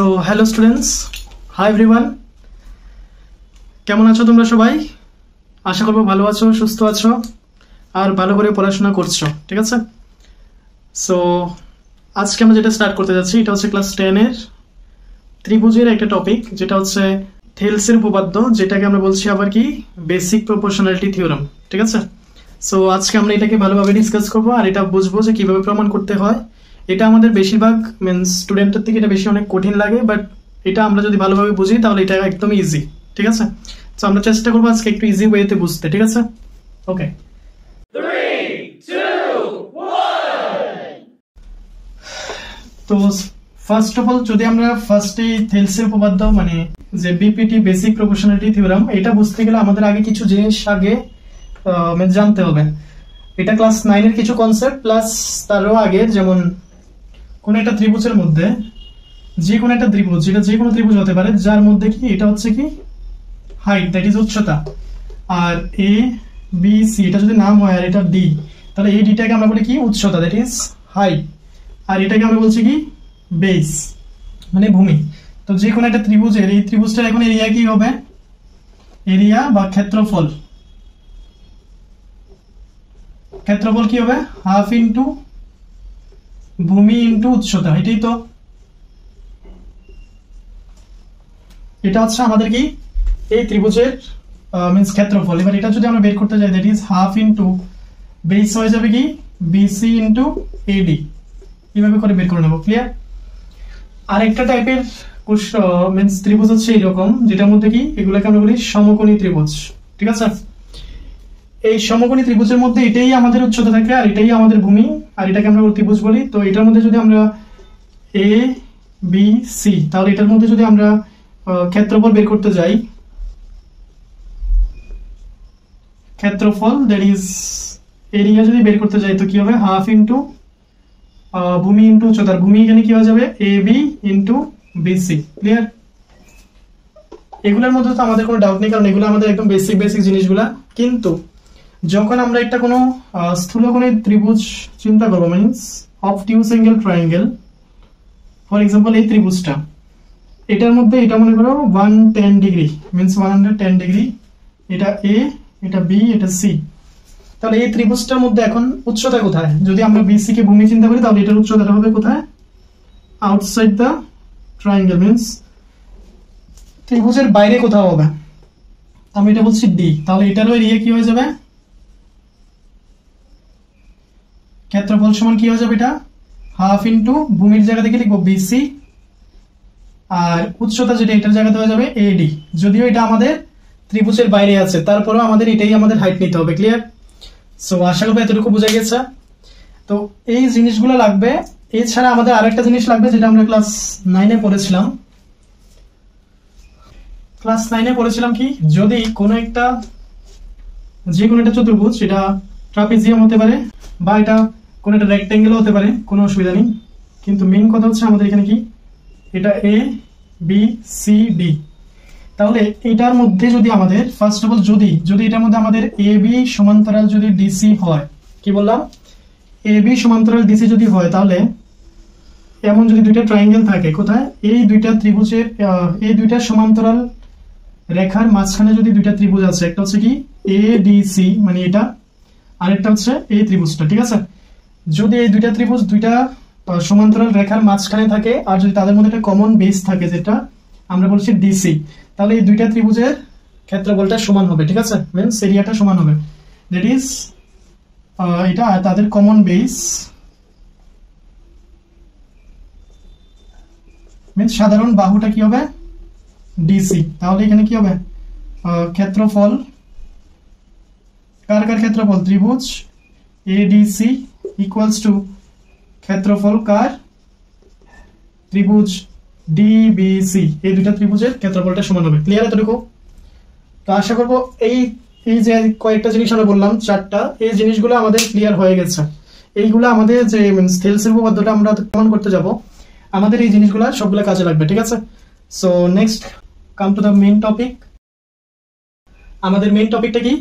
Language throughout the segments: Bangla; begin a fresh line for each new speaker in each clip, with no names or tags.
So hello students, hi everyone, কেমন আছো তোমরা সবাই? আশা করবো ভালো আছো, সুস্থ আছো আর ভালো করে পড়াশোনা করছো, ঠিক আছে? সো আজকে আমরা যেটা স্টার্ট করতে যাচ্ছি এটা হচ্ছে ক্লাস 10-এর ত্রিভুজের একটা টপিক, যেটা হচ্ছে থেলসের উপপাদ্য, যেটাকে আমরা বলছি আবার কি বেসিক প্রপোর্শনালিটি থিওরাম, ঠিক আছে? সো আজকে আমরা এটাকে ভালোভাবে ডিসকাস করবো আর এটা বুঝবো যে কিভাবে প্রমাণ করতে হয়। এটা আমাদের বেশিরভাগ মিনস স্টুডেন্টের থেকে এটা বেশি অনেক কঠিন লাগে, বাট এটা আমরা যদি ভালোভাবে বুঝি তাহলে এটা একদম ইজি, ঠিক আছে? তো আমরা চেষ্টা করবো আজকে একটু ইজি ওয়েতে বুঝতে, ঠিক আছে? ওকে,
3, 2, 1.
তো ফার্স্ট অফ অল যদি আমরা ফার্স্টে থেলসের উপপাদ্য মানে যে বিপিটি বেসিক প্রপোর্শনালিটি থিওরাম, এটা বুঝতে গেলে আমাদের আগে কিছু জিনিস আগে জানতে হবে। এটা ক্লাস 9-এর কিছু কনসেপ্ট প্লাস তারও আগে, যেমন কোন একটা ত্রিভুজের মধ্যে যে কোনো একটা ত্রিভুজ, যেটা যে কোনো ত্রিভুজ হতে পারে, যার মধ্যে কি এটা হচ্ছে কি হাইট, দ্যাট ইজ উচ্চতা, আর এ বি সি এটা যদি নাম হয় আর এটা ডি, তাহলে এই ডিটাকে আমরা বলি কি উচ্চতা, দ্যাট ইজ হাইট, আর এটাকে আমরা বলছি কি বেস মানে ভূমি। তো যে কোনো একটা ত্রিভুজের এই ত্রিভুজটার এখন এরিয়া কি হবে, এরিয়া বা ক্ষেত্রফল, ক্ষেত্রফল কি হবে হাফ ইন্টু ভূমি ইন্টু উচ্চতা, এটাই তো। এটা হচ্ছে আমাদের কি এই ত্রিভুজের মিন্স ক্ষেত্রফল। এবার এটা যদি আমরা বের করতে যাই, that is half into base হয়ে যাবে কি বিসি ইন্টু এডি, এইভাবে করে বের করে নেবো। ক্লিয়ার? আর একটা টাইপের মিন্স ত্রিভুজ হচ্ছে এইরকম, যেটার মধ্যে কি এগুলোকে আমরা বলি সমকোণী ত্রিভুজ, ঠিক আছে? এই সমকোণী ত্রিভুজের মধ্যে এটাই আমাদের উচ্চতা থাকে আর এটাই আমাদের ভূমি, আর এটাকে আমরা ত্রিভুজ বলি। তো এটার মধ্যে যদি আমরা এ বি সি, তাহলে এটার মধ্যে যদি আমরা ক্ষেত্রফল বের করতে যাই, ক্ষেত্রফল দ্যাট ইজ এরিয়া যদি বের করতে যাই, তো কি হবে হাফ ইন্টু ভূমি ইন্টু উচ্চতা, ভূমি এখানে কি হয়ে যাবে A B into BC. Clear? এগুলোর মধ্যে তো আমাদের কোনো ডাউট নেই, কারণ এগুলো আমাদের একদম বেসিক জিনিসগুলা। কিন্তু যখন আমরা একটা কোনো স্থূলকোণী ত্রিভুজ চিন্তা করবো, means obtuse angle triangle, for example এই ত্রিভুজটা, এটার মধ্যে এটা মনে করো 110 ডিগ্রি, মিনস 110 ডিগ্রি, এটা এ, এটা বি, এটা সি। তাহলে এই ত্রিভুজটার মধ্যে এখন উচ্চতা কোথায়? যদি আমরা বিসি কে ভূমি চিন্তা করি, তাহলে এটার উচ্চতাটা হবে কোথায়? আউটসাইড দ্য ট্রায়াঙ্গেল, মিনস ত্রিভুজের বাইরে কোথাও হবে। আমি এটা বলছি ডি, তাহলে এটারও এরিয়া কি হয়ে যাবে, ক্ষেত্রফল সমান কি হয়ে যাবে, এটা হাফ ইন্টু ভূমির জায়গাতে কি লিখবো বিসি, আর উচ্চতা যেটা এটার জায়গাতে হয়ে যাবে এডি। যদিও এটা আমাদের ত্রিভুজের বাইরে আছে, তারপরেও আমাদের এটাই আমাদের হাইট নিতে হবে। ক্লিয়ার? সো আশা করবো এতটুকু বোঝা গেছে। তো এই জিনিসগুলো লাগবে। এছাড়া আমাদের আরেকটা জিনিস লাগবে, যেটা আমরা ক্লাস 9-এ পড়েছিলাম। ক্লাস 9-এ পড়েছিলাম কি, যদি কোনো একটা যে কোনো একটা চতুর্ভুজ, এটা ট্রাপিজিয়াম হতে পারে বা এটা কোনো একটা রেক্টেঙ্গেল হতে পারে, কোনো অসুবিধা নেই। কিন্তু মেইন কথা হচ্ছে আমাদের এখানে কি এটা এ বি সি ডি, তাহলে এটার মধ্যে যদি আমাদের ফার্স্ট অফ অল যদি এটার মধ্যে আমাদের এ বি সমান্তরাল যদি ডিসি হয়, কি বললাম এ বি সমান্তরাল ডিসি যদি হয়, তাহলে এমন যদি দুইটা ট্রায়াঙ্গেল থাকে, কোথায় এই দুইটা ত্রিভুজের এই দুইটা সমান্তরাল রেখার মাঝখানে যদি দুইটা ত্রিভুজ আছে, একটা হচ্ছে কি এ ডি সি মানে এটা, আরেকটা হচ্ছে এই ত্রিভুজটা, ঠিক আছে? যদি এই দুইটা ত্রিভুজ দুইটা সমান্তরাল রেখার মাঝখানে থাকে আর যদি তাদের মধ্যে একটা কমন বেস থাকে, যেটা আমরা বলছি ডিসি, তাহলে এই দুইটা ত্রিভুজের ক্ষেত্রফলটা সমান হবে, ঠিক আছে? মিন্স এরিয়াটা সমান হবে, দ্যাট ইজ এটা তাদের কমন বেস, মিন্স সাধারণ বাহুটা কি হবে ডিসি। তাহলে এখানে কি হবে ক্ষেত্রফল, কার ক্ষেত্রফল ত্রিভুজ এডিসি ইকুয়ালস টু ক্ষেত্রফল কার ত্রিভুজ ডিবিসি, এই দুইটা ত্রিভুজের ক্ষেত্রফলটা সমান হবে। ক্লিয়ার এতটুকু? তো আশা করবো এই যে কয়েকটা জিনিস আমরা বললাম, 4টা, এই জিনিসগুলো আমাদের ক্লিয়ার হয়ে গেছে। এইগুলো আমাদের যে থেলসের উপপাদ্যটা আমরা প্রমাণ করতে যাব, আমাদের এই জিনিসগুলো সবগুলো কাজে লাগবে, ঠিক আছে? So next come to the main topic. আমাদের মেইন টপিকটা কি?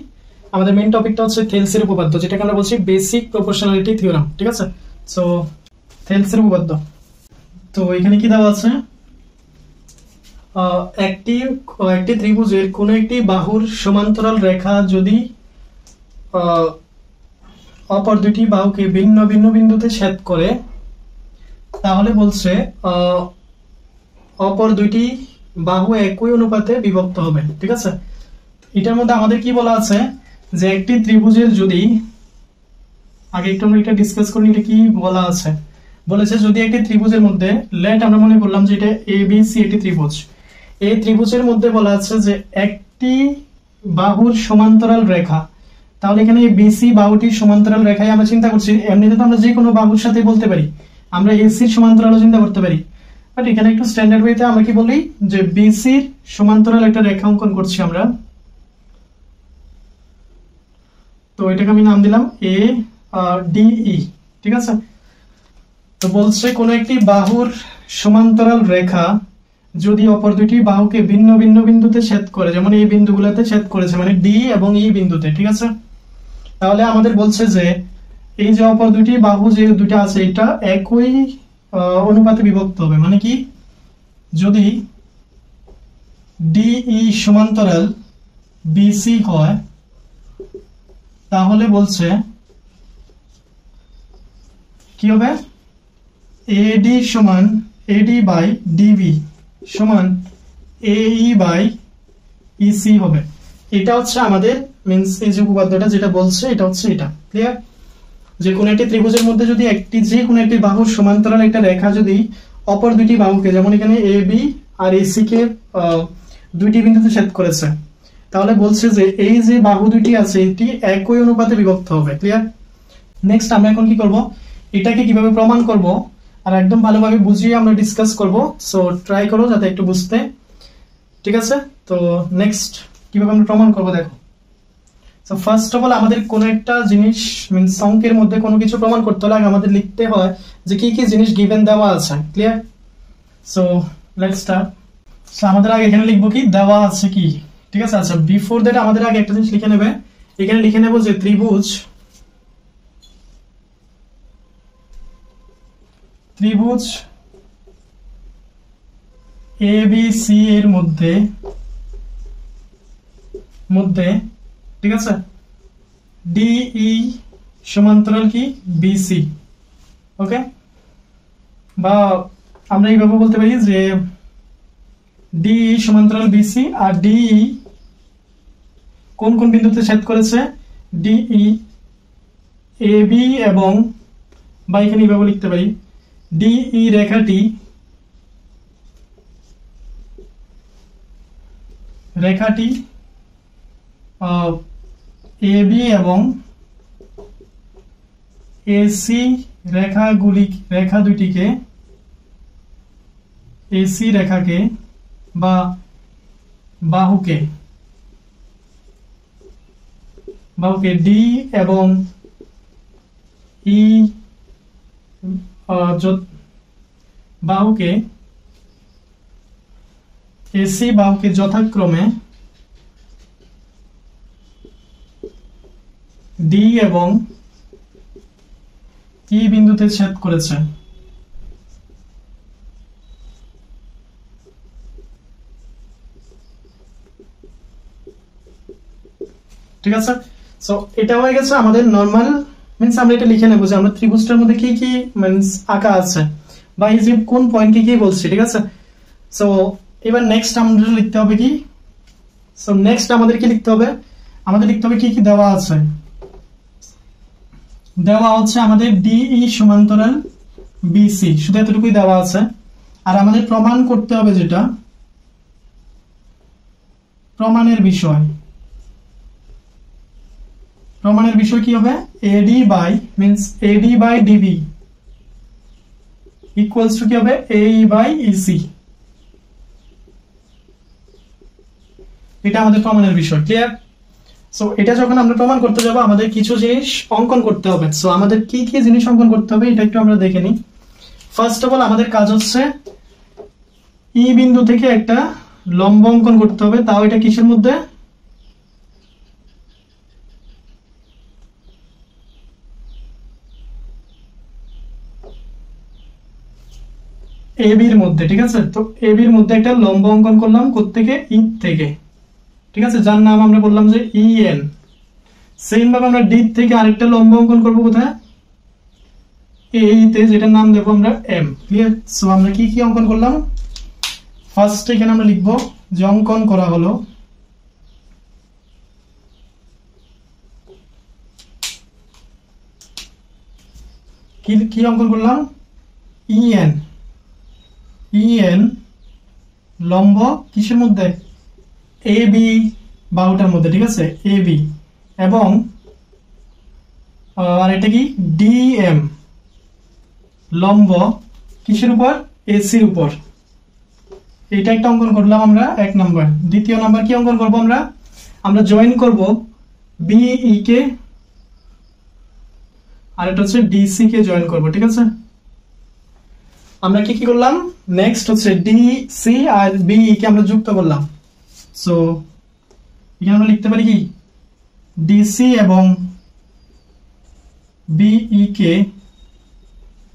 আমাদের মেইন টপিকটা হচ্ছে থেলসের উপপাদ্য, যেটাকে আমরা বলছি বেসিক প্রপোর্শনালিটি থিওরাম, ঠিক আছে? সো থেলসের উপপাদ্য, তো এখানে কি দেওয়া আছে, একটি একটি ত্রিভুজের কোন একটি বাহুর সমান্তরাল রেখা যদি অপর দুটি বাহুকে ভিন্ন ভিন্ন বিন্দুতে ছেদ করে, তাহলে বলছে অপর দুটি বাহু একই অনুপাতে বিভক্ত হবে। ঠিক আছে, এটার মধ্যে আমাদের কি বলা আছে যে একটি ত্রিভুজের যদি, আগে একটু আমরা এটা ডিসকাস করি, এটা কি বলা আছে। বলেছে যদি একটি ত্রিভুজের মধ্যে, লেট আমরা মনে করলাম যে এটা এ বি সি একটি ত্রিভুজ, এই ত্রিভুজের মধ্যে বলা আছে যে একটি বাহুর সমান্তরাল রেখা, তাহলে এখানে এই বিসি বাহুটির সমান্তরাল রেখায় আমরা চিন্তা করছি, এমনিতে তো আমরা যে কোনো বাহুর সাথে বলতে পারি, আমরা এসির সমান্তরালও চিন্তা করতে পারি, বাট এখানে একটু স্ট্যান্ডার্ড ওয়েতে আমরা কি বলি যে বিসির সমান্তরাল একটা রেখা অঙ্কন করছি আমরা। তো এটাকে আমি নাম দিলাম এ ডিই। ঠিক আছে, তো বলছে কোন একটি বাহুর সমান্তরাল রেখা যদি অপর দুটি বাহুকে ভিন্ন ভিন্ন বিন্দুতে ছেদ করে, যেমন এই বিন্দুগুলোতে ছেদ করেছে, মানে ডি এবং ই বিন্দুতে। ঠিক আছে, তাহলে আমাদের বলছে যে এই যে অপর দুটি বাহু যে দুটা আছে এটা একই অনুপাতে বিভক্ত হবে। মানে কি, যদি ডিই সমান্তরাল বিসি হয়, তাহলে বলছে কি হবে, এডি সমান এডি বাই ডিবি সমান এই বাই ইসি হবে। এটা হচ্ছে আমাদের মিন্স এই যে উপপাদ্যটা যেটা বলছে এটা হচ্ছে এটা। ক্লিয়ার, যে কোন একটি ত্রিভুজের মধ্যে যদি যে কোনো একটি বাহুর সমান্তরাল একটা রেখা যদি অপর দুটি বাহুকে, যেমন এখানে এ বি আর এসি কে দুইটি বিন্দুতে ছেদ করেছে, তাহলে বলছে যে এই যে বাহু দুটি আছে এটি একই অনুপাতে বিভক্ত হবে। ক্লিয়ার, নেক্সট আমরা এখন কি করব, এটাকে কিভাবে প্রমাণ করব আর একদম ভালোভাবে বুঝিয়ে আমরা ডিসকাস করব। সো ট্রাই করো যাতে একটু বুঝতে। ঠিক আছে, তো নেক্সট কিভাবে আমরা প্রমাণ করব দেখো। সো ফার্স্ট অফ অল আমাদের কোন একটা জিনিস মিন্স অঙ্কের মধ্যে কোনো কিছু প্রমাণ করতে হলে আগে আমাদের লিখতে হয় যে কি কি জিনিস গিভেন দেওয়া আছে। Clear, so let's start. So আমাদের আগে এখানে লিখবো কি দেওয়া আছে কি। ঠিক আছে, আচ্ছা বিফোর দ্যাট আমাদের আগে একটা জিনিস লিখে নেবে, এখানে লিখে নেব যে ত্রিভুজ এ বি সি এর মধ্যে, ঠিক আছে, ডিই সমান্তরাল কি বিসি। ওকে, বা আমরা এইভাবে বলতে পারি যে ডিই সমান্তরাল বিসি, আর ডিই কোন কোন বিন্দুতে ছেদ করেছে, ডিই এ বি এবং, বা এখানে এইভাবে লিখতে পারি ডিই রেখাটি এ বি এবং এসি রেখা দুটিকে, এসি রেখাকে বা বাহুকে ডি এবং ই বাহুকে, এসি বাহুকে যথাক্রমে ডি এবং ই বিন্দুতে ছেদ করেছে। ঠিক আছে, সো এটা হয়ে গেছে আমাদের নরমাল মিন্স আমরা এটা লিখে নেবো যে আমরা ত্রিভুজটার মধ্যে কি কি মিন্স আঁকা আছে বা এই যে কোন পয়েন্টকে কি বলছি। ঠিক আছে, সো এবার নেক্সট আমাদের লিখতে হবে কি, সো নেক্সট আমাদের কি লিখতে হবে, আমাদের লিখতে হবে কি কি দেওয়া আছে। দেওয়া হচ্ছে আমাদের ডিই সমান্তরাল বিসি, শুধু এতটুকুই দেওয়া আছে। আর আমাদের প্রমাণ করতে হবে যেটা প্রমাণের বিষয় কি হবে, AD by means AD by DB equals to কি হবে, এই বাই ইসি। এটা আমাদের প্রমাণের বিষয়। ক্লিয়ার, সো এটা যখন আমরা প্রমাণ করতে যাব আমাদের কিছু জিনিস অঙ্কন করতে হবে। সো আমাদের কি কি জিনিস অঙ্কন করতে হবে এটা একটু আমরা দেখে নিই। ফার্স্ট অফ অল আমাদের কাজ হচ্ছে ই বিন্দু থেকে একটা লম্ব অঙ্কন করতে হবে, তাও এটা কিসের মধ্যে, এ বির মধ্যে, ঠিক আছে। তো এ বির মধ্যে একটা লম্ব অঙ্কন করলাম কোত্থেকে, ই থেকে, ঠিক আছে, যার নাম আমরা বললাম যে ই এন। সেম ভাবে আমরা ডি থেকে আরেকটা লম্ব অঙ্কন করবো কোথায়, এই তে, যেটার নাম দেবো আমরা এম। ক্লিয়ার? সো আমরা কি কি অঙ্কন করলাম, ফার্স্ট এখানে আমরা লিখবো যে অঙ্কন করা হলো কি কি অঙ্কন করলাম, ইএন, ইএন লম্ব কিসের মধ্যে, এ বি বাহুটার মধ্যে, ঠিক আছে, এ বি, এবং আর এটা কি ডিএম লম্ব কিসের উপর, এসির উপর। এটা একটা অঙ্কন করলাম আমরা এক নাম্বার। দ্বিতীয় নাম্বার কি অঙ্কন করব আমরা, আমরা জয়েন করব বিই কে আর এটা হচ্ছে ডিসি কে জয়েন করব, ঠিক আছে। আমরা কি কি করলাম, নেক্সট হচ্ছে ডিসি আর বিই কে আমরা যুক্ত করলাম। সো এখানে আমরা লিখতে পারি কি, ডিসি এবং বিই কে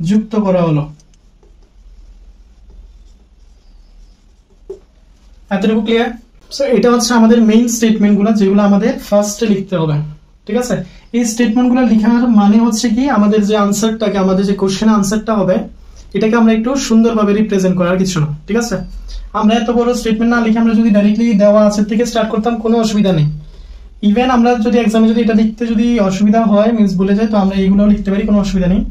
যুক্ত করা হলো। এতটুকু ক্লিয়ার? সো এটা হচ্ছে আমাদের মেইন স্টেটমেন্ট গুলো, যেগুলো আমাদের ফার্স্টে লিখতে হবে, ঠিক আছে। এই স্টেটমেন্ট গুলো লেখার মানে হচ্ছে কি, আমাদের যে আনসারটাকে, আমাদের যে কোশ্চেন আনসারটা হবে, এটাকে আমরা একটু সুন্দরভাবে রিপ্রেজেন্ট করার কিছু না, ঠিক আছে। আমরা এত বড় স্টেটমেন্ট না লিখে আমরা যদি ডাইরেক্টলি দেওয়া আছে থেকে স্টার্ট করতাম, কোনো অসুবিধা নেই। ইভেন আমরা যদি এক্সামে যদি এটা লিখতে যদি অসুবিধা হয়, মিন্স ভুলে যায়, তো আমরা এইগুলো লিখতে পারি, কোনো অসুবিধা নেই।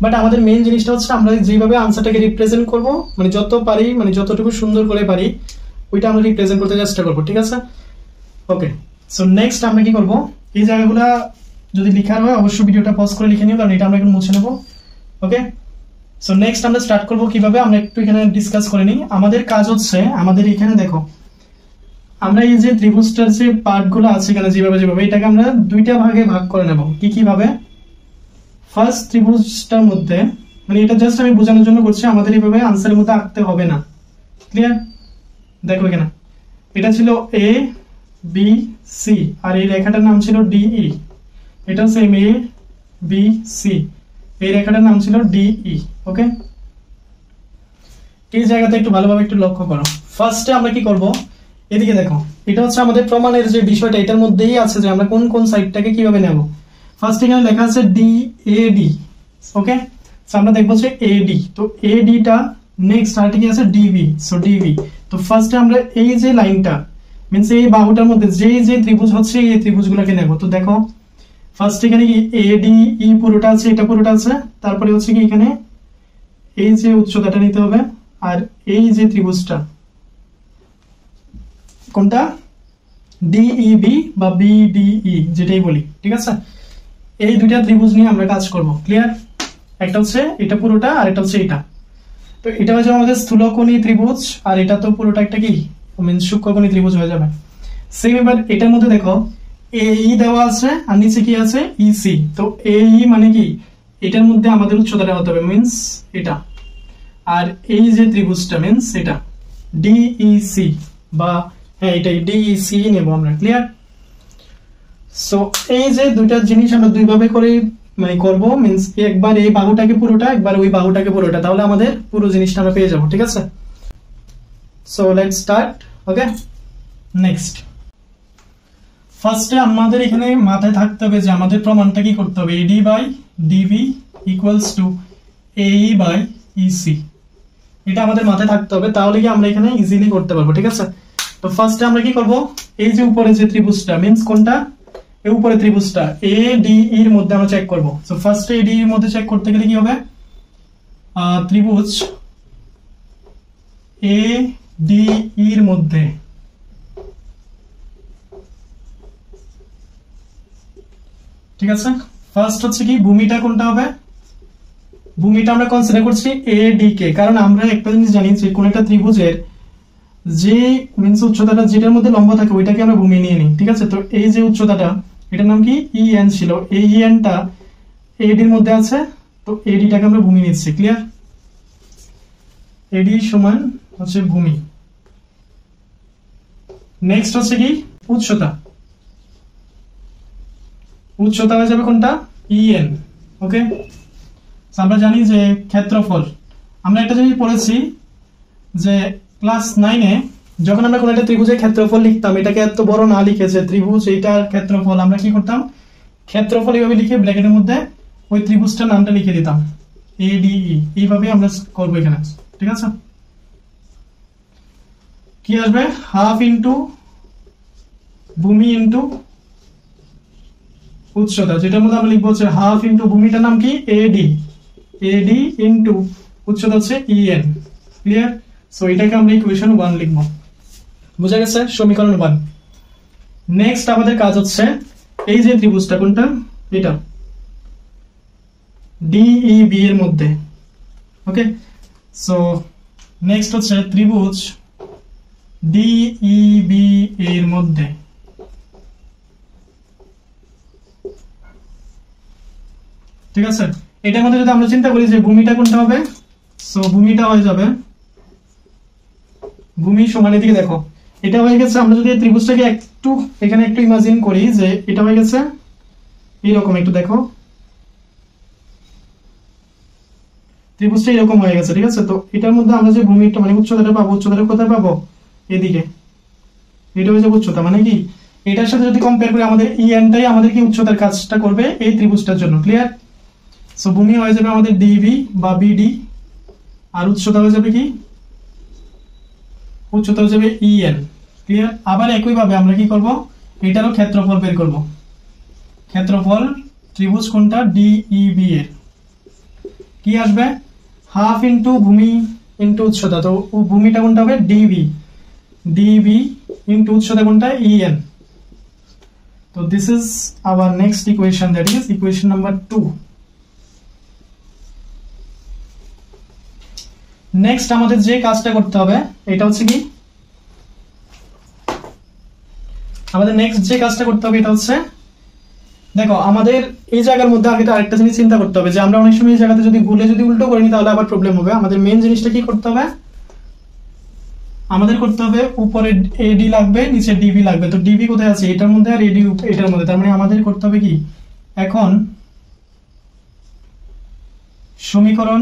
বাট আমাদের মেইন জিনিসটা হচ্ছে আমরা যেভাবে আনসারটাকে রিপ্রেজেন্ট করব, মানে যত পারি, মানে যতটুকু সুন্দর করে পারি, ওইটা আমরা রিপ্রেজেন্ট করতে চেষ্টা করবো, ঠিক আছে। ওকে, সো নেক্সট আমরা কি করব, এই জায়গাগুলা যদি লেখার হয় অবশ্যই ভিডিওটা পজ করে লিখে নিও, কারণ এটা আমরা এখন মুছে নেব। ওকে, সো নেক্সট আমরা স্টার্ট করব কিভাবে, আমরা একটু এখানে ডিসকাস করে নিই। আমাদের কাজ হচ্ছে, আমাদের এখানে দেখো, আমরা এই যে ত্রিভুজটার যে পার্টগুলো আছে এখানে, যেভাবে যেভাবে এটাকে আমরা দুইটা ভাগে ভাগ করে নেব। কি কি ভাবে, ফার্স্ট ত্রিভুজটার মধ্যে, মানে এটা জাস্ট আমি বোঝানোর জন্য করছি, আমাদের এইভাবে আনসারের মধ্যে আঁকতে হবে না। ক্লিয়ার? দেখো এখানে এটা ছিল এ বি সি, আর এই রেখাটার নাম ছিল ডিই। এটা সেম এ বি সি, এই রেখাটার নাম ছিল ডিই। ওকে, এই জায়গাতে একটু ভালোভাবে একটু লক্ষ্য করো। ফার্স্টে আমরা কি করব, এদিকে দেখো, এটা হচ্ছে আমাদের প্রমাণের যে বিষয়টা, এটার মধ্যেই আছে যে আমরা কোন কোন সাইডটাকে কিভাবে নেব। ফার্স্ট এখানে লেখা আছে D A D. Okay, so আমরা দেখবো যে এডি, তো এডি টা নেক্সট আর কি আছে ডিবি, সো ডিবি। তো ফার্স্টে আমরা এই যে লাইনটা, মিন্স এই বাহুটার মধ্যে যে যে ত্রিভুজ হচ্ছে এই ত্রিভুজগুলোকে নেব। তো দেখো ফার্স্ট এখানে কি এডি ই পুরোটা আছে, এটা পুরোটা আছে, তারপরে হচ্ছে কি এখানে এই যে উচ্চতাটা নিতে হবে, আর এই যে ত্রিভুজটা কোনটা, ডিইবি বা বিডিই যেটাই বলি, ঠিক আছে। এই দুইটা ত্রিভুজ নিয়ে আমরা কাজ করব। ক্লিয়ার? একটা হচ্ছে এটা পুরোটা, আর এটা হচ্ছে এটা। তো এটা হচ্ছে আমাদের স্থূলকোণী ত্রিভুজ, আর এটা তো পুরোটা একটা কি, মিন্স সূক্ষ্মকোণী ত্রিভুজ হয়ে যাবে। সেম এবার এটার মধ্যে দেখো এই দেওয়া আছে, আর নিচে কি আছে ইসি। তো এই মানে কি, এটার মধ্যে আমাদের উচ্চতাটা হতে হবে, মিন্স এটা, আর এই যে ত্রিভুজটা মিন্স এটা ডিইসি, বা হ্যাঁ এটাই ডিইসি নেব আমরা। ক্লিয়ার? সো এই যে দুইটা জিনিস আমরা দুইভাবে করে মানে করব, মিন্স একবার এই বাহুটাকে পুরোটা, একবার ওই বাহুটাকে পুরোটা, তাহলে আমাদের পুরো জিনিসটা আমরা পেয়ে যাব, ঠিক আছে। So let's start. Okay, next ফার্স্টে আমাদের এখানে মাথায় থাকতে হবে যে আমাদের প্রমাণটা কি করতে হবে, AD by DB equals to AE by EC. এটা আমাদের মাথায় থাকতে হবে, তাহলে কি আমরা এখানে ইজিলি করতে পারবো, ঠিক আছে। তো ফার্স্টে আমরা কি করব, এই যে উপরে যে ত্রিভুজটা, মিন্স কোনটা, এই উপরে ত্রিভুজটা এ ডি এর মধ্যে আমরা চেক করব। সো ফার্স্টে এডি এর মধ্যে চেক করতে গেলে কি হবে, ত্রিভুজ এ ডি এর মধ্যে, ঠিক আছে। ফার্স্ট হচ্ছে কি ভূমিটা কোনটা হবে, ভূমিটা আমরা কনসিডার করছি এ ডি কে, কারণ আমরা একটা জিনিস জানি যে কোন একটা ত্রিভুজের যে মিন্স উচ্চতাটা যেটার মধ্যে লম্ব থাকে ওইটাকে আমরা ভূমি নিয়ে নিই, ঠিক আছে। তো এই যে উচ্চতাটা, এটার নাম কি ইএন ছিল, এই ইএনটা এডির মধ্যে আছে, তো এডিটাকে আমরা ভূমি নিচ্ছি। ক্লিয়ার? এডি সমান হচ্ছে ভূমি। নেক্সট হচ্ছে কি উচ্চতা, উচ্চতা হয়ে যাবে কোনটা, ইএন। ওকে, আমরা জানি যে ক্ষেত্রফল, আমরা একটা জিনিস পড়েছি যে ক্লাস 9-এ যখন আমরা কোনো একটা ত্রিভুজের ক্ষেত্রফল লিখতাম, এটাকে এত বড় না লিখে যে ত্রিভুজ এইটার ক্ষেত্রফল, আমরা কি করতাম, ক্ষেত্রফল এইভাবে লিখে ব্র্যাকেটের মধ্যে ওই ত্রিভুজটার নামটা লিখে দিতাম ADE। এইভাবে আমরা করবো এখানে, ঠিক আছে। কি আসবে, হাফ ইন্টু ভূমি ইন্টু উচ্চতা, যেটার মধ্যে আমরা লিখবো হচ্ছে হাফ ইন্টু ভূমিটার নাম কি AD ইন্টু উচ্চতা হচ্ছে EN। ক্লিয়ার? সো এটাকে আমরা ইকুয়েশন 1 লিখবো। বুঝা গেছে? সমীকরণ 1। নেক্সট আমাদের কাজ হচ্ছে এই যে ত্রিভুজটা, কোনটা, এটা DEB এর মধ্যে। ওকে, সো নেক্সট হচ্ছে ত্রিভুজ DEB এর মধ্যে। ঠিক আছে, এটার মধ্যে যদি আমরা চিন্তা করি যে ভূমিটা কোনটা হবে, সো ভূমিটা হয়ে যাবে, ভূমি সমান এদিকে দেখো এটা হয়ে গেছে। আমরা যদি ত্রিভুজটাকে একটু এখানে একটু ইমাজিন করি যে এটা হয়ে গেছে এইরকম, একটু দেখো ত্রিভুজটা এরকম হয়ে গেছে। ঠিক আছে, তো এটার মধ্যে আমরা যে ভূমিটা মানে উচ্চতাটা পাবো, উচ্চতাটা কোথায় পাবো, এদিকে। এটা হয়ে যাবে উচ্চতা, মানে কি এটার সাথে যদি কম্পেয়ার করি আমাদের EN-টাই আমাদের কি উচ্চতার কাজটা করবে এই ত্রিভুজটার জন্য। ক্লিয়ার? সো ভূমি হয়ে যাবে আমাদের DB বা BD, আর উচ্চতা হয়ে যাবে কি, উচ্চতা হয়ে যাবে EN। ক্লিয়ার? আবার একই ভাবে আমরা কি করব, এটারও ক্ষেত্রফল বের করব। ক্ষেত্রফল ত্রিভুজ কোনটা, DEB এর কি আসবে, হাফ ইন্টু ভূমি ইন্টু উচ্চতা। তো ভূমিটা কোনটা হবে, DB ইন্টু উচ্চতা কোনটা, EN। তো this is our next equation, that is equation number 2। Next আমাদের যে কাজটা করতে হবে এটা হচ্ছে কি, আমাদের নেক্সট যে কাজটা করতে হবে এটা হচ্ছে, দেখো আমাদের এই জায়গার মধ্যে আগে আরেকটা জিনিস চিন্তা করতে হবে যে আমরা অনেক সময় এই জায়গাতে যদি ভুলে যদি উল্টো করি তাহলে আবার প্রবলেম হবে। আমাদের মেইন জিনিসটা কি করতে হবে, আমাদের করতে হবে উপরে AD লাগবে, নিচে DB লাগবে। তো DB কোথায় আছে, এটার মধ্যে, আর AD এটার মধ্যে। তার মানে আমাদের করতে হবে কি, এখন সমীকরণ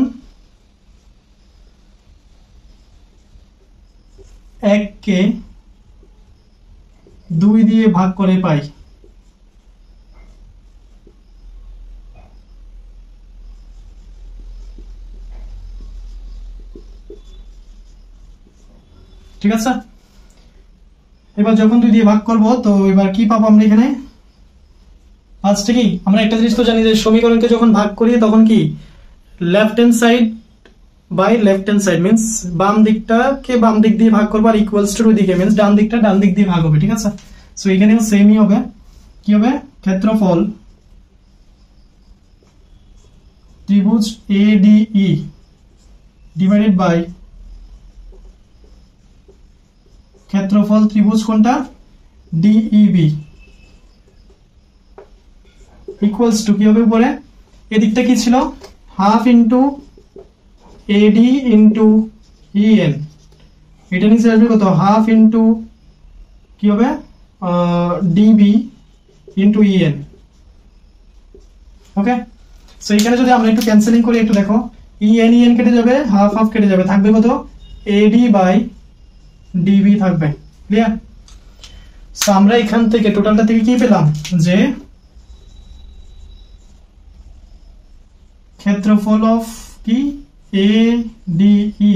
1 কে 2 দিয়ে ভাগ করে পাই। ঠিক আছে, এবার যখন 2 দিয়ে ভাগ করব তো এবার কি পাবো আমরা এখানে, ফার্স্টে কি আমরা একটা জিনিস তো জানি যে সমীকরণকে যখন ভাগ করি তখন কি left hand side by left hand side means বাম দিকটাকে বাম দিক দিয়ে ভাগ করবো, আর ইকুয়ালস টু ওই দিকে মিন্স ডান দিকটা ডান দিক দিয়ে ভাগ হবে। ঠিক আছে, সো এখানেও সেমই হবে। কি হবে, ক্ষেত্রফল ত্রিভুজ ADE ডিভাইডেড বাই ক্ষেত্রফল ত্রিভুজ কোনটা, DEB ইকুয়ালস টু কি হবে, উপরে এদিকটা কি ছিল, half into AD into EN, এটা নিচে আসবে কত, হাফ ইন্টু কি হবে DB ইন্টু EN। ওকে, সো এখানে যদি আমরা একটু ক্যান্সেলিং করি, একটু দেখো EN কেটে যাবে, হাফ হাফ কেটে যাবে, থাকবে কত AD বাই DB থাকবে। ক্লিয়ার? সো আমরা এখান থেকে টোটালটা থেকে কি পেলাম, যে ক্ষেত্রফল অফ কি ADE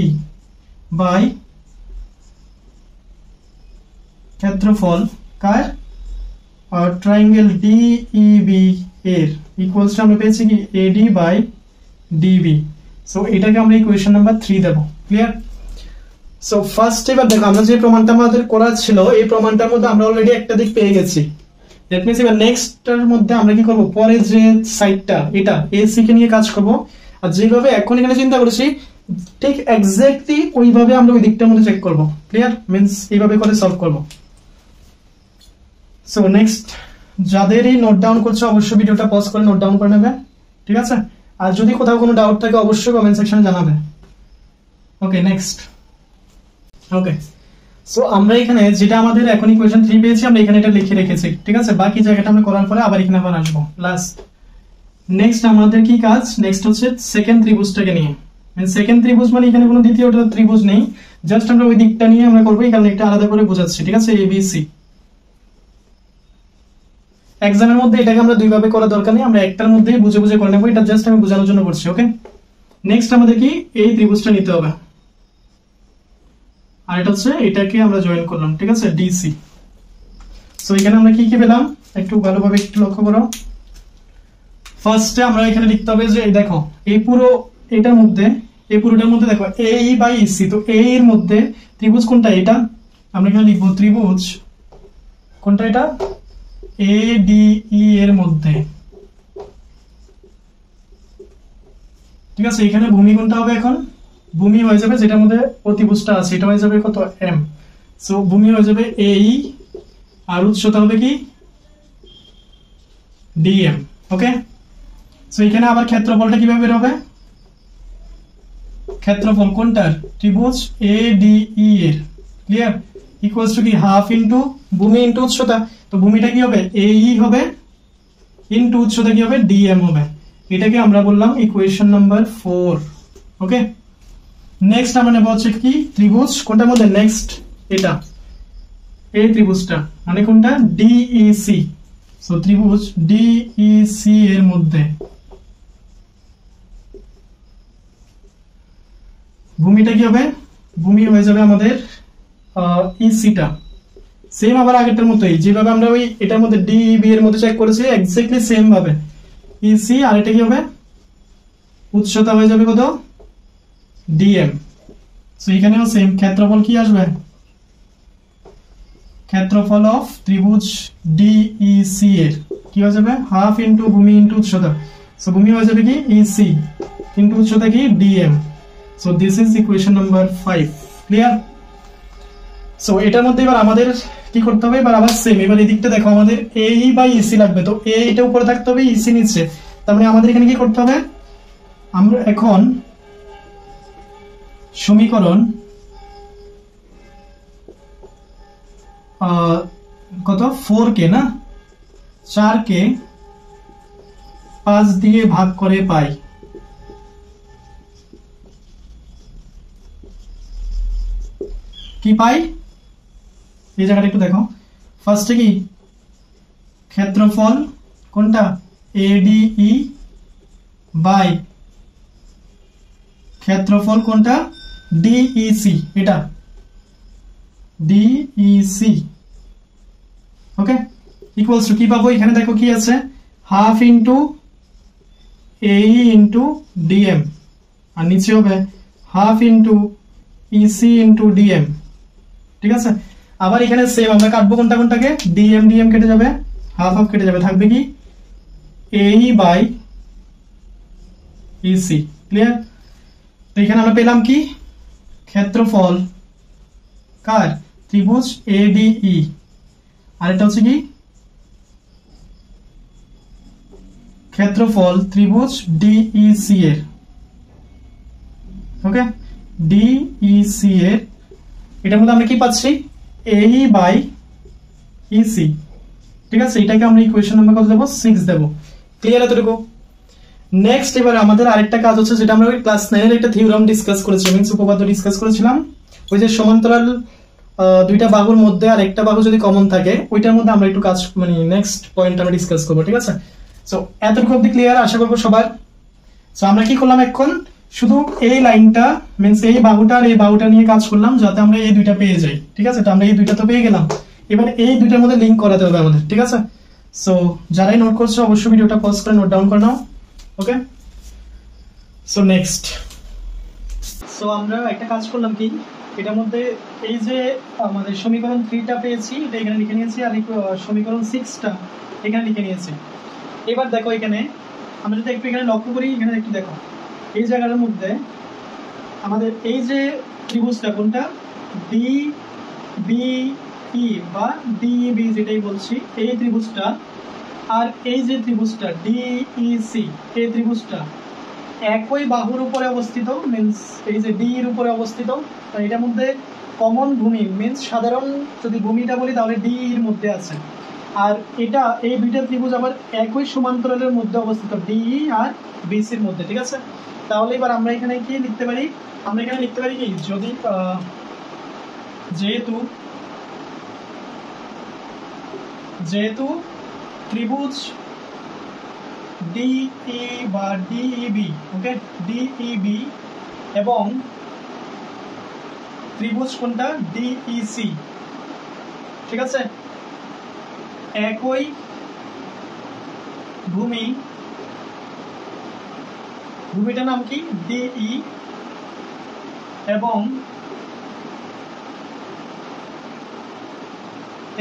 বাই ক্ষেত্রফল কার, ট্রায়াঙ্গেল DEB এর ইকুয়ালস আমরা পেয়েছি কি AD বাই DB। সো এটাকে আমরা ইকুয়েশন নাম্বার 3 দেব। ক্লিয়ার? সো ফার্স্ট এবার দেখো আমরা যে প্রমাণটা আমাদের করা ছিল এই প্রমাণটার মধ্যে আমরা অলরেডি একটা দিক পেয়ে গেছি। দ্যাট মিন্স এবার নেক্সটটার মধ্যে আমরা কি করব, পরে যে সাইডটা এটা AC কে নিয়ে কাজ করব, আর যেভাবে এখন এখানে চিন্তা করেছি ঠিক এক্স্যাক্টলি ওইভাবে আমরা ওই দিকটার মধ্যে চেক করব। ক্লিয়ার? মিন্স এইভাবে করে সলভ করব। সো নেক্সট যাদেরই নোট ডাউন করছে অবশ্যই ভিডিওটা পজ করে নোট ডাউন করে নেবে। ঠিক আছে, আর যদি কোথাও কোনো ডাউট থাকে অবশ্যই কমেন্ট সেকশনে জানাবে। ওকে, নেক্সট। ওকে, সো আমরা এখানে যেটা আমাদের এখন ইকুয়েশন 3 পেয়েছি আমরা এখানে এটা লিখে রেখেছি। ঠিক আছে, বাকি জায়গাটা আমরা করার পরে আবার এখানে আবার আসবো লাস্ট। নেক্সট আমাদের কি কাজ, নেক্সট হচ্ছে সেকেন্ড ত্রিভুজটাকে নিয়ে, সেকেন্ড ত্রিভুজ মানে এখানে কোনো দ্বিতীয়টা ত্রিভুজ নেই, জাস্ট আমরা ওই দিকটা নিয়ে আমরা করবো, এখানে একটা আলাদা করে বোঝাচ্ছি, ঠিক আছে? ABC এক্সামের মধ্যে এটাকে আমরা দুইভাবে করা দরকার নেই, আমরা একটার মধ্যেই বুঝে বুঝে করে নেবো, এটা জাস্ট আমি বোঝানোর জন্য করছি। ওকে, নেক্সট আমাদের কি এই ত্রিভুজটা নিতে হবে, আর এটা হচ্ছে এটাকে আমরা জয়েন করলাম, ঠিক আছে? DC। সো এখানে আমরা কি কি পেলাম একটু ভালোভাবে একটু লক্ষ্য করো। ফার্স্টে আমরা এখানে লিখতে হবে যে দেখো এই পুরো এটার মধ্যে, এই পুরোটার মধ্যে দেখো AE বাই EC, তো A এর মধ্যে ত্রিভুজ কোনটা? এটা আমরা এখানে লিখবো ত্রিভুজ কোনটা? এটা ADE এর মধ্যে, ঠিক আছে? এখানে ভূমি কোনটা হবে? এখন ভূমি হয়ে যাবে যেটার মধ্যে অতিভুজটা আছে, এটা হয়ে যাবে কত? M। সো ভূমি হয়ে যাবে AE, আর উচ্চতা হবে কি? DM। ওকে, সো এখানে আবার ক্ষেত্রফলটা কিভাবে বের হবে? ক্ষেত্রফল কোনটার? ত্রিভুজ ADE এর, ক্লিয়ার? ইকুয়ালস টু কি? হাফ ইনটু ভূমি ইনটু উচ্চতা, তো ভূমিটা কি হবে? AE হবে, ইনটু উচ্চতা কি হবে? DM হবে। এটাকে আমরা বললাম ইকুয়েশন নাম্বার 4। ওকে, নেক্সট আমরা নেব হচ্ছে কি ত্রিভুজ কোনটার মধ্যে? নেক্সট এটা এই ত্রিভুজটা মানে কোনটা? DEC। সো ত্রিভুজ DEC এর মধ্যে ভূমিটা কি হবে? ভূমি হয়ে যাবে আমাদের ECটা, সেম আবার আগেরটার মতোই, যেভাবে আমরা ওই এটার মধ্যে DEB এর মধ্যে চেক করেছি এক্স্যাক্টলি সেম ভাবে EC, আর এটা কি হবে? উচ্চতা হয়ে যাবে কত? DM। সো এখানেও সেম ক্ষেত্রফল কি আসবে? ক্ষেত্রফল অফ ত্রিভুজ DEC এর কি হয়ে যাবে? হাফ ইনটু ভূমি ইনটু উচ্চতা, সো ভূমি হয়ে যাবে কি? EC ইনটু উচ্চতা কি? DM। So this is equation number 5। Clear? So এটার মধ্যে এবার আমাদের কি করতে হবে? এবার আবার সেম, এবার এই দিকটা দেখো আমাদের AE বাই EC লাগবে, তো A এটা উপরে থাকতে হবে, EC নিচে, তার মানে আমাদের এখানে কি করতে হবে? আমরা এখন সমীকরণ কত? 4 না 4 5 দিয়ে ভাগ করে পাই, কি পাই? এই জায়গাটা একটু দেখো, ফার্স্টে কি ক্ষেত্রফল কোনটা? ADE বাই ক্ষেত্রফল কোনটা? DEC, এটা DEC। ওকে, ইকুয়ালস টু কি পাবো? এখানে দেখো কি আছে? Half into AE into DM, আর নিচে হবে half into EC into DM, ঠিক আছে? আবার এখানে সেম আমরা কাটবো কোনটা কোনটাকে? DM DM কেটে যাবে, হাফ হাফ কেটে যাবে, থাকবে কি? AE by EC। ক্লিয়ার? তো এখানে আমরা পেলাম কি? ক্ষেত্রফল কার? ত্রিভুজ ADE, আর এটা হচ্ছে কি? ক্ষেত্রফল ত্রিভুজ DEC এর। ওকে, DEC এর এটার মধ্যে আমরা কি পাচ্ছি? AE বাই EC, ঠিক আছে? এটাকে আমরা ইকুয়েশন নাম্বার কত দেব? 6 দেব। ক্লিয়ার এতটুকু? নেক্সট এবার আমাদের আরেকটা কাজ হচ্ছে, যেটা আমরা ওই ক্লাস 9 এর একটা থিওরাম ডিসকাস করেছিলাম, মিন্স উপপাদ্য ডিসকাস করেছিলাম, ওই যে সমান্তরাল দুইটা বাহুর মধ্যে আর একটা বাহু যদি কমন থাকে, ওইটার মধ্যে আমরা একটু কাজ মানে নেক্সট পয়েন্ট আমরা ডিসকাস করব, ঠিক আছে? সো এতটুকু অবধি ক্লিয়ার আশা করবো সবার। সো আমরা কি করলাম? এখন শুধু এই লাইনটা মিন্স এই বাহুটা আর এই বাহুটা নিয়ে কাজ করলাম, যাতে আমরা এই দুইটা পেয়ে যাই, ঠিক আছে? তো আমরা এই দুইটা তো পেয়ে গেলাম, এবার এই দুইটার মধ্যে লিংক করাতে হবে আমাদের, ঠিক আছে? সো যারাই নোট করছো অবশ্যই ভিডিওটা পজ করে নোট ডাউন করে নাও। ওকে, সো নেক্সট, সো আমরা একটা কাজ করলাম কি, এটার মধ্যে এই যে আমাদের সমীকরণ 3টা পেয়েছি, এটা এখানে লিখে নিয়েছি, আর সমীকরণ 6টা এখানে লিখে নিয়েছি। এবার দেখো এখানে আমরা যদি একটু এখানে লক্ষ্য করি, এখানে একটু দেখো এই জায়গার মধ্যে আমাদের এই যে ত্রিভুজটা কোনটা? DBE বা DEB যেটাই বলছি, এই ত্রিভুজটা আর এই যে ত্রিভুজটা DEC, এই ত্রিভুজটা একই বাহুর উপরে অবস্থিত, মিন্স এই যে D এর উপরে অবস্থিত। এটার মধ্যে কমন ভূমি মিন্স সাধারণ যদি ভূমিটা বলি তাহলে D এর মধ্যে আছে, আর এটা এই দুইটা ত্রিভুজ আবার একই সমান্তরালের মধ্যে অবস্থিত, ডিই আর বিসির মধ্যে, ঠিক আছে। তাহলে এবার আমরা এখানে কি লিখতে পারি, আমরা এখানে লিখতে পারি কি, যদি যেহেতু ত্রিভুজ ডিই বা ডিইবি, ওকে, ডিইবি এবং ত্রিভুজ কোনটা, ডিইসি, ঠিক আছে, একই ভূমিটার নাম কি, ডিই, এবং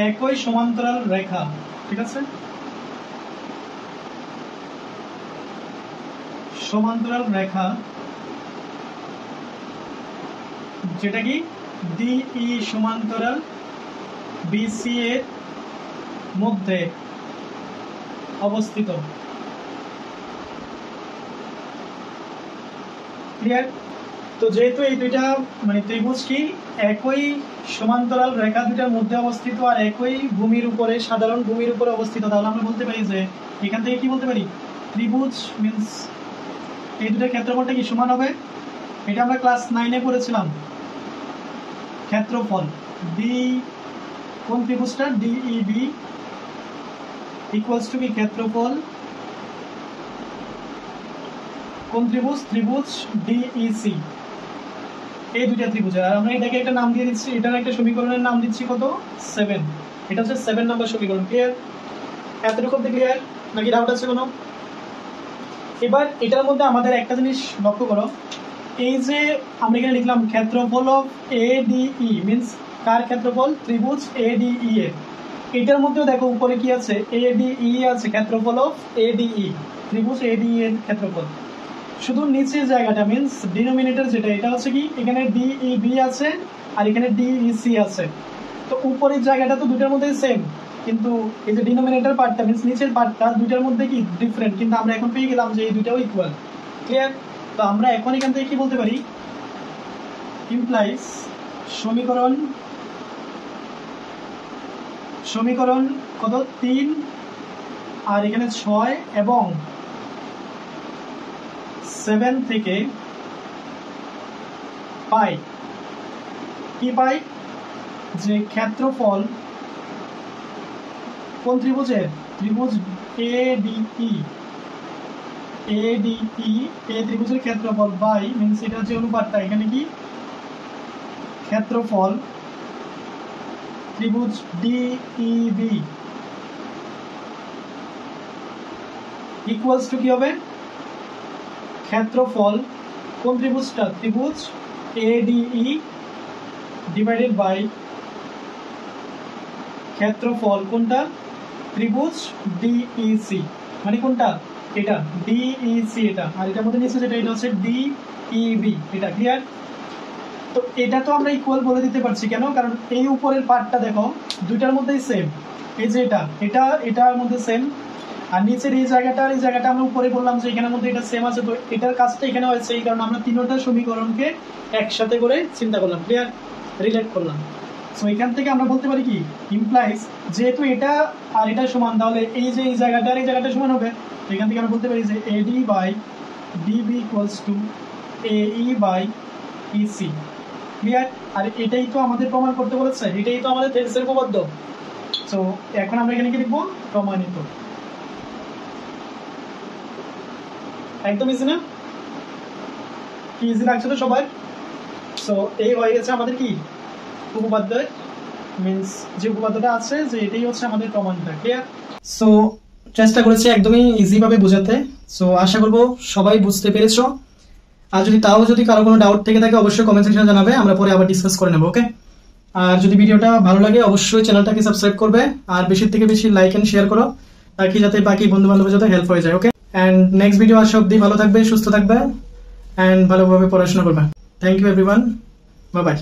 একই সমান্তরাল রেখা, ঠিক আছে, সমান্তরাল রেখা যেটা কি ডিই সমান্তরাল বিসি এর মধ্যে অবস্থিত। ক্লিয়ার? তো যেহেতু এই দুইটা মানে ত্রিভুজ কি একই সমান্তরাল রেখা দুটার মধ্যে অবস্থিত আর একই ভূমির উপরে, সাধারণ ভূমির উপরে অবস্থিত, তাহলে আমরা বলতে পারি যে এখান থেকে কি বলতে পারি, ত্রিভুজ মিন্স এই দুটার ক্ষেত্রফলটা কি সমান হবে। এটা আমরা ক্লাস 9-এ পড়েছিলাম, ক্ষেত্রফল ডি, কোন ত্রিভুজটা, ডিইবি ইকুয়ালস টু কি ক্ষেত্রফল কোন ত্রিভুজ, ত্রিভুজ ডিইসি, এই দুইটা ত্রিভুজের। আর আমরা এটাকে একটা নাম দিয়ে দিচ্ছি, এটার একটা সমীকরণের নাম দিচ্ছি কত, 7। এটা হচ্ছে 7 নাম্বার সমীকরণ। ক্লিয়ার? এতটুকু অবধি ক্লিয়ার নাকি ডাউট আছে কোনো? এবার এটার মধ্যে আমাদের একটা জিনিস লক্ষ্য করো, এই যে আমরা এখানে লিখলাম ক্ষেত্রফল অফ এডিই মিন্স কার ক্ষেত্রফল, ত্রিভুজ এডিই এর। এটার মধ্যেও দেখো উপরে কি আছে, এডিই আছে, ক্ষেত্রফল অফ এডিই, ত্রিভুজ এডিই এর ক্ষেত্রফল। শুধু নিচের জায়গাটা মিন্স ডিনোমিনেটর যেটা, এটা হচ্ছে কি এখানে ডিইবি আছে আর এখানে ডিইসি আছে। তো উপরের জায়গাটা তো দুটার মধ্যে সেম, কিন্তু এই যে ডিনোমিনেটর পার্টটা মিন্স নিচের পার্টটা দুটার মধ্যে কি ডিফারেন্ট, কিন্তু আমরা এখন পেয়ে গেলাম যে এই দুটাও ইকুয়াল। ক্লিয়ার? তো আমরা এখন এখান থেকে কি বলতে পারি, ইমপ্লাইজ সমীকরণ কত, 3 আর এখানে 6 এবং 7 থেকে পাই কি পাই, যে ক্ষেত্রফল কোন ত্রিভুজের, ত্রিভুজ এডিই, এই ত্রিভুজের ক্ষেত্রফল বাই মিন্স এটা হচ্ছে অনুপাতটা, এখানে কি ক্ষেত্রফল ত্রিভুজ ডিইবি ইকুয়ালস টু কি হবে, ক্ষেত্রফল কোন ত্রিভুজটা, ত্রিভুজ এডিই ডিভাইডেড বাই ক্ষেত্রফল কোনটা, ত্রিভুজ ডিইসি, মানে কোনটা, এটা ডিইসি, এটা আর এটার মধ্যে নিচে যেটা এটা হচ্ছে ডিইবি, এটা। ক্লিয়ার? তো এটা তো আমরা ইকুয়াল বলে দিতে পারছি, কেন, কারণ এই উপরের পার্টটা দেখো দুইটার মধ্যেই সেম, এই যে এটার মধ্যে সেম, আর নিচের এই জায়গাটা আর এই জায়গাটা আমরা উপরে বললাম যে এখানের মধ্যে এটা সেম আছে, তো এটার কাজটা এখানে হয়েছে, এই কারণে আমরা তিনটা সমীকরণকে একসাথে করে চিন্তা করলাম। ক্লিয়ার? রিলেট করলাম। সো এখান থেকে আমরা বলতে পারি কি, ইমপ্লাইজ যেহেতু এটা আর এটা সমান, তাহলে এই যে এই জায়গাটা আর এই জায়গাটা সমান হবে। তো এখান থেকে আমরা বলতে পারি যে AD by DB equals to AE by EC. Clear? আর এটাই তো আমাদের প্রমাণ করতে বলেছে, এটাই তো আমাদের থেসিসের উপপাদ্য। সো এখন আমরা এখানে কি লিখবো, প্রমাণিত। একদম ইজি না? কি ইজি লাগছে তো সবাই? সো এই হয়ে গেছে আমাদের কি উপপাদ্য, মিন্স যে উপপাদ্যটা আছে যে এটাই হচ্ছে আমাদের প্রমাণটা। ক্লিয়ার? সো চেষ্টা করেছি একদমই ইজি ভাবে বোঝাতে। সো আশা করবো সবাই বুঝতে পেরেছো। আর যদি কারো কোনো ডাউট থেকে থাকে অবশ্যই কমেন্ট সেকশনে জানাবে, আমরা পরে আবার ডিসকাস করে নেবো। ওকে? আর যদি ভিডিওটা ভালো লাগে অবশ্যই চ্যানেলটাকে সাবস্ক্রাইব করবে আর বেশি থেকে বেশি লাইক এন্ড শেয়ার করো, তাকে যাতে বাকি বন্ধু বান্ধবের যাতে হেল্প হয়ে যায়। ওকে? এন্ড নেক্সট ভিডিও আসা অব্দি ভালো থাকবে, সুস্থ থাকবে এন্ড ভালোভাবে পড়াশোনা করবে। Thank you everyone, bye by.